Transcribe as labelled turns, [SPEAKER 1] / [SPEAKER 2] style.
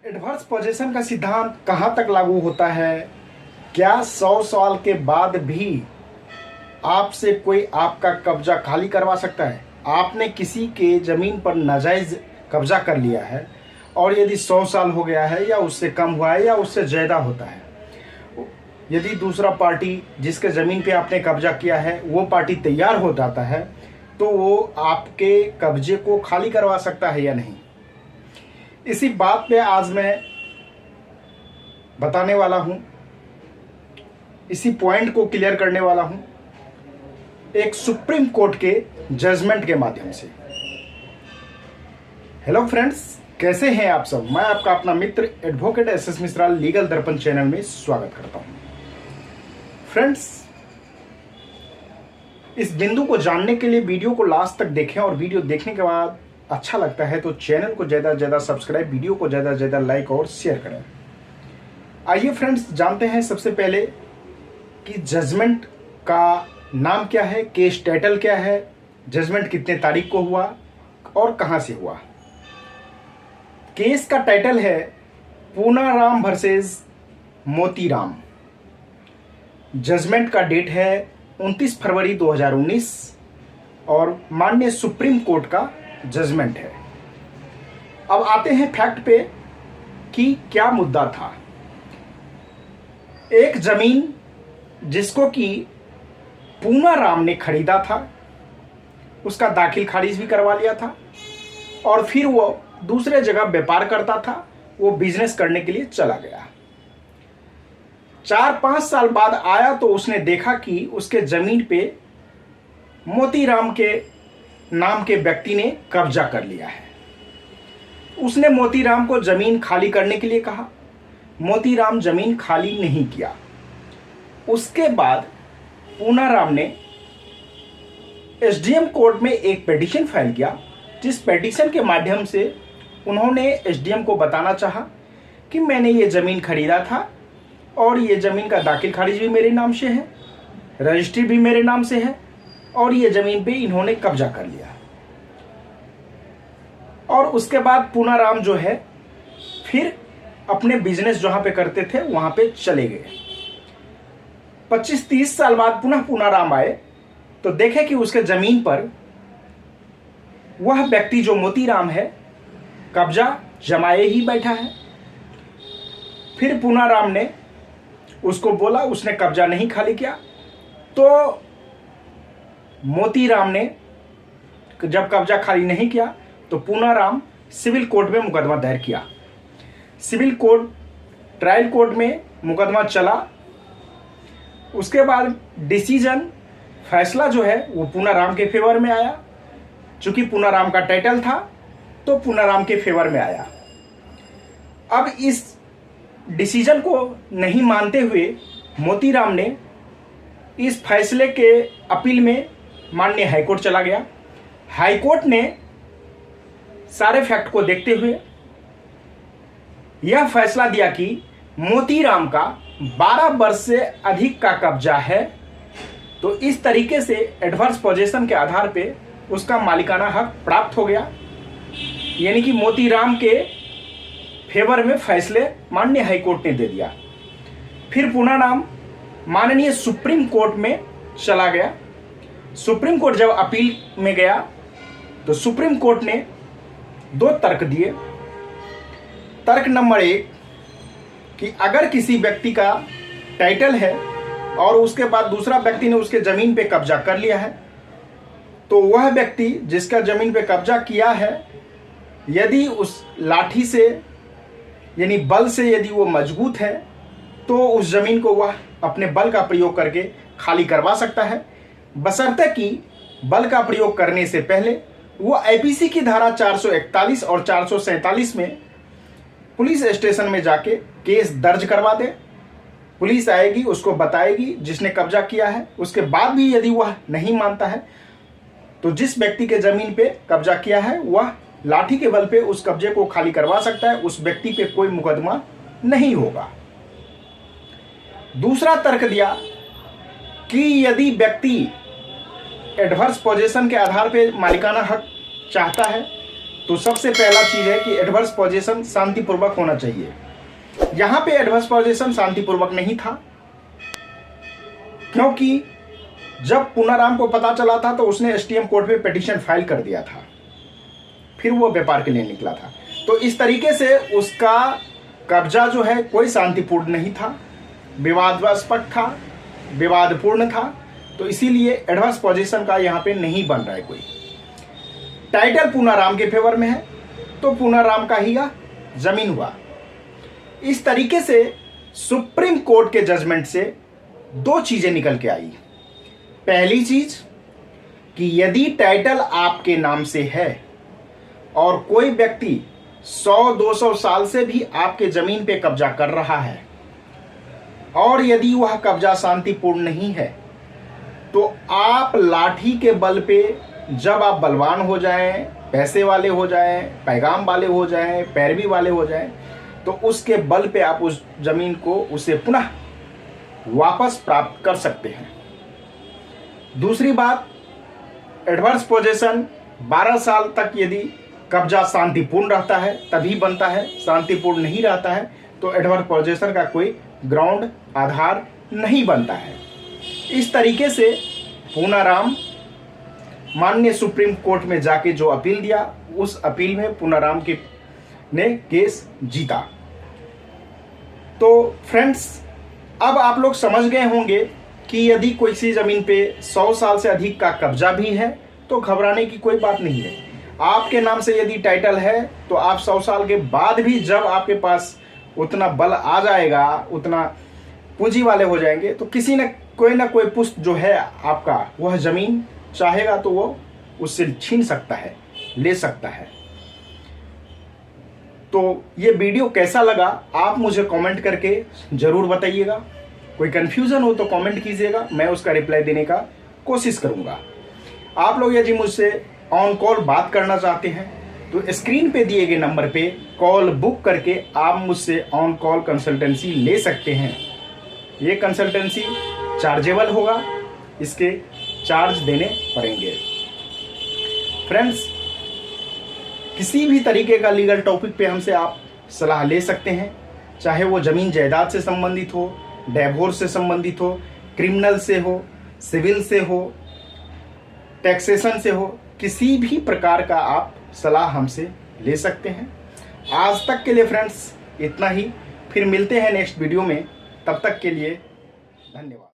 [SPEAKER 1] Adverse position का सिद्धांत कहाँ तक लागू होता है? क्या 100 साल के बाद भी आपसे कोई आपका कब्जा खाली करवा सकता है? आपने किसी के ज़मीन पर नाजायज़ कब्जा कर लिया है और यदि 100 साल हो गया है या उससे कम हुआ है या उससे ज़्यादा होता है, यदि दूसरा पार्टी जिसके ज़मीन पे आपने कब्जा किया है वो पार्टी तैयार हो जाता है तो वो आपके कब्जे को खाली करवा सकता है या नहीं? इसी बात पे आज मैं बताने वाला हूँ, इसी पॉइंट को क्लियर करने वाला हूँ एक सुप्रीम कोर्ट के जजमेंट के माध्यम से। हेलो फ्रेंड्स, कैसे हैं आप सब? मैं आपका अपना मित्र एडवोकेट एस मिश्रा लीगल दर्पण चैनल में स्वागत करता हूँ। फ्रेंड्स, इस बिंदु को जानने के लिए वीडियो को लास्ट तक देखें और वीडियो देखने के बाद अच्छा लगता है तो चैनल को ज़्यादा से ज़्यादा सब्सक्राइब, वीडियो को ज़्यादा से ज़्यादा लाइक और शेयर करें। आइए फ्रेंड्स, जानते हैं सबसे पहले कि जजमेंट का नाम क्या है, केस टाइटल क्या है, जजमेंट कितने तारीख को हुआ और कहां से हुआ। केस का टाइटल है पूनाराम वर्सेस मोतीराम। जजमेंट का डेट है 29 फरवरी 2019 और माननीय सुप्रीम कोर्ट का जजमेंट है। अब आते हैं फैक्ट पे कि क्या मुद्दा था। एक जमीन जिसको कि पूनाराम ने खरीदा था, उसका दाखिल खारिज भी करवा लिया था और फिर वो दूसरे जगह व्यापार करता था, वो बिजनेस करने के लिए चला गया। 4-5 साल बाद आया तो उसने देखा कि उसके जमीन पे मोतीराम के नाम के व्यक्ति ने कब्जा कर लिया है। उसने मोतीराम को जमीन खाली करने के लिए कहा। मोतीराम जमीन खाली नहीं किया। उसके बाद पूनाराम ने एसडीएम कोर्ट में एक पिटीशन फाइल किया, जिस पिटीशन के माध्यम से उन्होंने एसडीएम को बताना चाहा कि मैंने ये ज़मीन खरीदा था और ये ज़मीन का दाखिल खारिज भी मेरे नाम से है, रजिस्ट्री भी मेरे नाम से है और ये ज़मीन पे इन्होंने कब्जा कर लिया। और उसके बाद पूनाराम जो है फिर अपने बिजनेस जहाँ पे करते थे वहाँ पे चले गए। 25-30 साल बाद पुनः पूनाराम आए तो देखे कि उसके ज़मीन पर वह व्यक्ति जो मोतीराम है कब्जा जमाए ही बैठा है। फिर पूनाराम ने उसको बोला, उसने कब्जा नहीं खाली किया तो मोतीराम ने जब कब्जा खाली नहीं किया तो पूनाराम सिविल कोर्ट में मुकदमा दायर किया। सिविल कोर्ट ट्रायल कोर्ट में मुकदमा चला। उसके बाद डिसीजन फैसला जो है वो पूनाराम के फेवर में आया। चूंकि पूनाराम का टाइटल था तो पूनाराम के फेवर में आया। अब इस डिसीजन को नहीं मानते हुए मोतीराम ने इस फैसले के अपील में माननीय हाईकोर्ट चला गया। हाईकोर्ट ने सारे फैक्ट को देखते हुए यह फैसला दिया कि मोतीराम का 12 वर्ष से अधिक का कब्जा है, तो इस तरीके से एडवर्स पोजीशन के आधार पे उसका मालिकाना हक प्राप्त हो गया। यानी कि मोतीराम के फेवर में फैसले माननीय हाईकोर्ट ने दे दिया। फिर पूनाराम माननीय सुप्रीम कोर्ट में चला गया। सुप्रीम कोर्ट जब अपील में गया तो सुप्रीम कोर्ट ने 2 तर्क दिए। तर्क नंबर 1 कि अगर किसी व्यक्ति का टाइटल है और उसके बाद दूसरा व्यक्ति ने उसके ज़मीन पे कब्जा कर लिया है तो वह व्यक्ति जिसका ज़मीन पे कब्जा किया है, यदि उस लाठी से यानी बल से यदि वो मजबूत है तो उस ज़मीन को वह अपने बल का प्रयोग करके खाली करवा सकता है, बशर्ते कि बल का प्रयोग करने से पहले वो आईपीसी की धारा 441 और 447 में पुलिस स्टेशन में जाके केस दर्ज करवा दे। पुलिस आएगी, उसको बताएगी जिसने कब्जा किया है। उसके बाद भी यदि वह नहीं मानता है तो जिस व्यक्ति के ज़मीन पे कब्जा किया है वह लाठी के बल पे उस कब्जे को खाली करवा सकता है। उस व्यक्ति पे कोई मुकदमा नहीं होगा। दूसरा तर्क दिया कि यदि व्यक्ति एडवर्स पोजीशन के आधार पे मालिकाना हक चाहता है तो सबसे पहला चीज है कि एडवर्स पोजीशन शांतिपूर्वक होना चाहिए। यहां पे एडवर्स पोजीशन शांतिपूर्वक नहीं था, क्योंकि जब पूनाराम को पता चला था तो उसने एसटीएम कोर्ट में पिटीशन फाइल कर दिया था, फिर वो व्यापार के लिए निकला था। तो इस तरीके से उसका कब्जा जो है कोई शांतिपूर्ण नहीं था, विवादास्पद था, विवादपूर्ण था। तो इसीलिए एडवर्स पोजीशन का यहाँ पे नहीं बन रहा है कोई। टाइटल पूनाराम के फेवर में है तो पूनाराम का ही जमीन हुआ। इस तरीके से सुप्रीम कोर्ट के जजमेंट से दो चीजें निकल के आई। पहली चीज कि यदि टाइटल आपके नाम से है और कोई व्यक्ति 100-200 साल से भी आपके जमीन पे कब्जा कर रहा है और यदि वह कब्जा शांतिपूर्ण नहीं है, तो आप लाठी के बल पे जब आप बलवान हो जाएं, पैसे वाले हो जाएं, पैगाम वाले हो जाएं, पैरवी वाले हो जाएं, तो उसके बल पे आप उस जमीन को उसे पुनः वापस प्राप्त कर सकते हैं। दूसरी बात, एडवर्स पोजीशन 12 साल तक यदि कब्जा शांतिपूर्ण रहता है तभी बनता है, शांतिपूर्ण नहीं रहता है तो एडवर्स पोजीशन का कोई ग्राउंड आधार नहीं बनता है। इस तरीके से पूनाराम माननीय सुप्रीम कोर्ट में जाके जो अपील दिया, उस अपील में पूनाराम ने केस जीता। तो फ्रेंड्स, अब आप लोग समझ गए होंगे कि यदि कोई सी जमीन पे 100 साल से अधिक का कब्जा भी है तो घबराने की कोई बात नहीं है। आपके नाम से यदि टाइटल है तो आप 100 साल के बाद भी जब आपके पास उतना बल आ जाएगा, उतना पूंजी वाले हो जाएंगे, तो किसी न कोई पुष्ट जो है आपका, वह जमीन चाहेगा तो वो उससे छीन सकता है, ले सकता है। तो ये वीडियो कैसा लगा आप मुझे कमेंट करके जरूर बताइएगा। कोई कंफ्यूजन हो तो कमेंट कीजिएगा, मैं उसका रिप्लाई देने का कोशिश करूंगा। आप लोग यदि मुझसे ऑन कॉल बात करना चाहते हैं तो स्क्रीन पे दिए गए नंबर पे कॉल बुक करके आप मुझसे ऑन कॉल कंसल्टेंसी ले सकते हैं। ये कंसल्टेंसी चार्जेबल होगा, इसके चार्ज देने पड़ेंगे। फ्रेंड्स, किसी भी तरीके का लीगल टॉपिक पे हमसे आप सलाह ले सकते हैं, चाहे वो ज़मीन जायदाद से संबंधित हो, डिवोर्स से संबंधित हो, क्रिमिनल से हो, सिविल से हो, टैक्सेशन से हो, किसी भी प्रकार का आप सलाह हमसे ले सकते हैं। आज तक के लिए फ्रेंड्स इतना ही, फिर मिलते हैं नेक्स्ट वीडियो में। तब तक के लिए धन्यवाद।